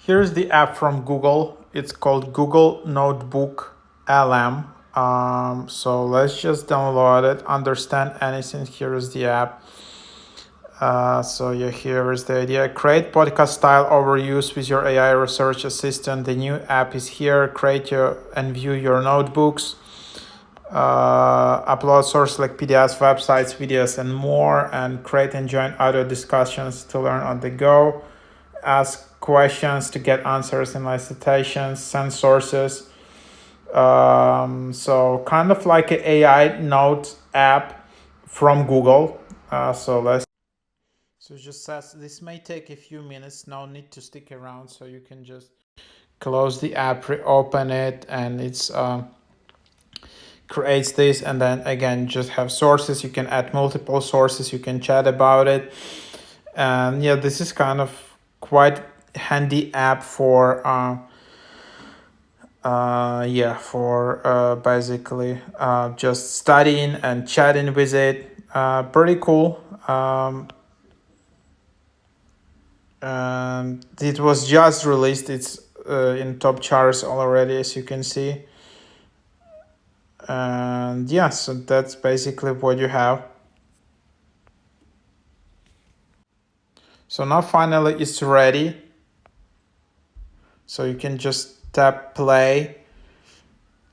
Here's the app from Google. It's called Google Notebook LM. So let's just download it. Understand anything. Here is the app. So yeah, here is the idea. Create podcast style overviews with your AI research assistant. The new app is here. Create and view your notebooks. Upload sources like PDFs, websites, videos, and more. And create and join audio discussions to learn on the go. Ask questions to get answers and citations. Send sources. So kind of like an AI note app from Google. So it just says this may take a few minutes. No need to stick around. So you can just close the app, reopen it, and it's creates this. And then again, just have sources. You can add multiple sources. You can chat about it. And yeah, this is kind of quite handy app for basically just studying and chatting with it. Pretty cool. And it was just released. It's in top charts already, as you can see. And yeah, so that's basically what you have. So now finally it's ready. So you can just tap play.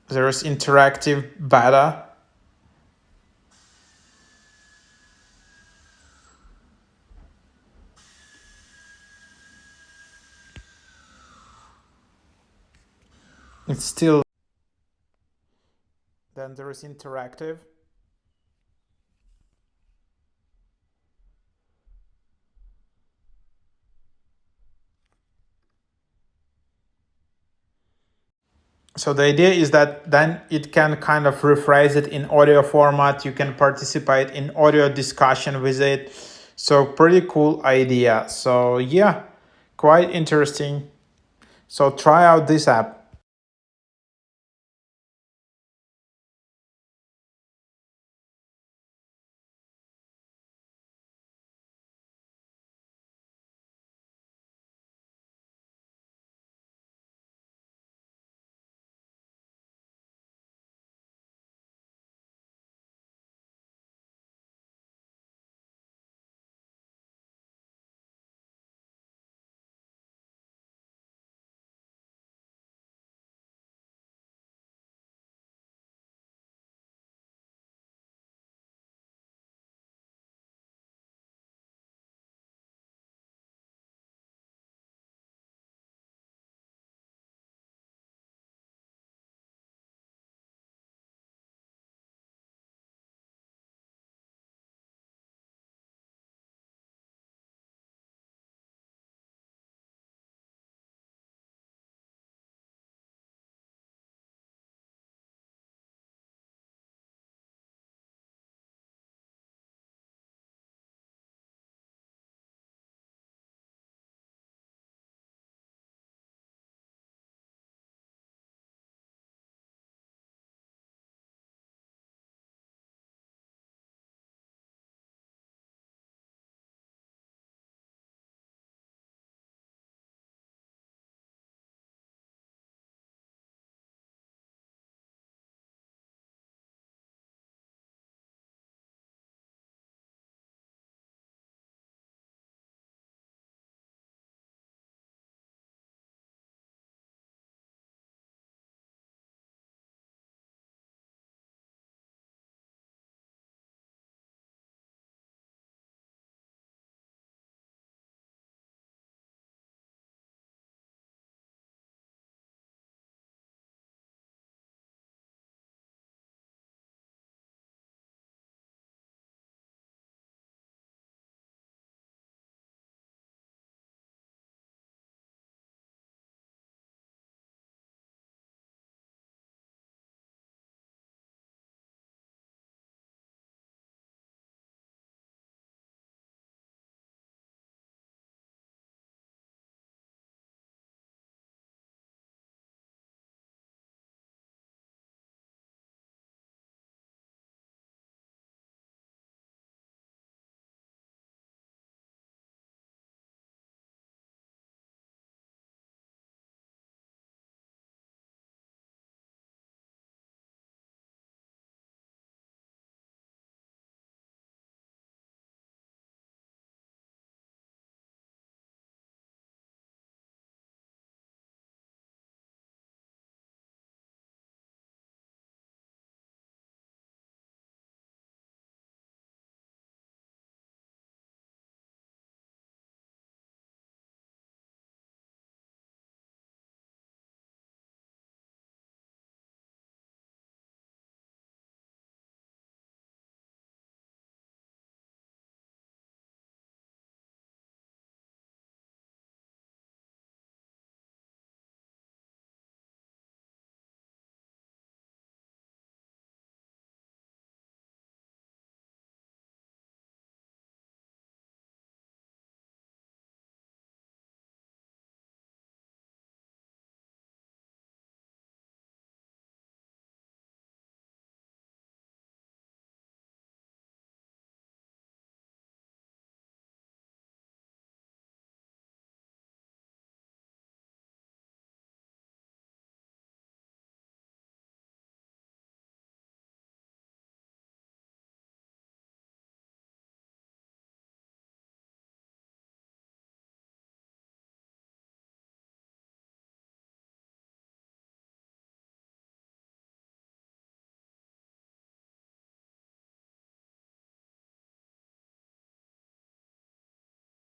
There is interactive beta. It's still. Then there is interactive. So the idea is that then it can kind of rephrase it in audio format. You can participate in audio discussion with it. So pretty cool idea. So yeah, quite interesting. So try out this app.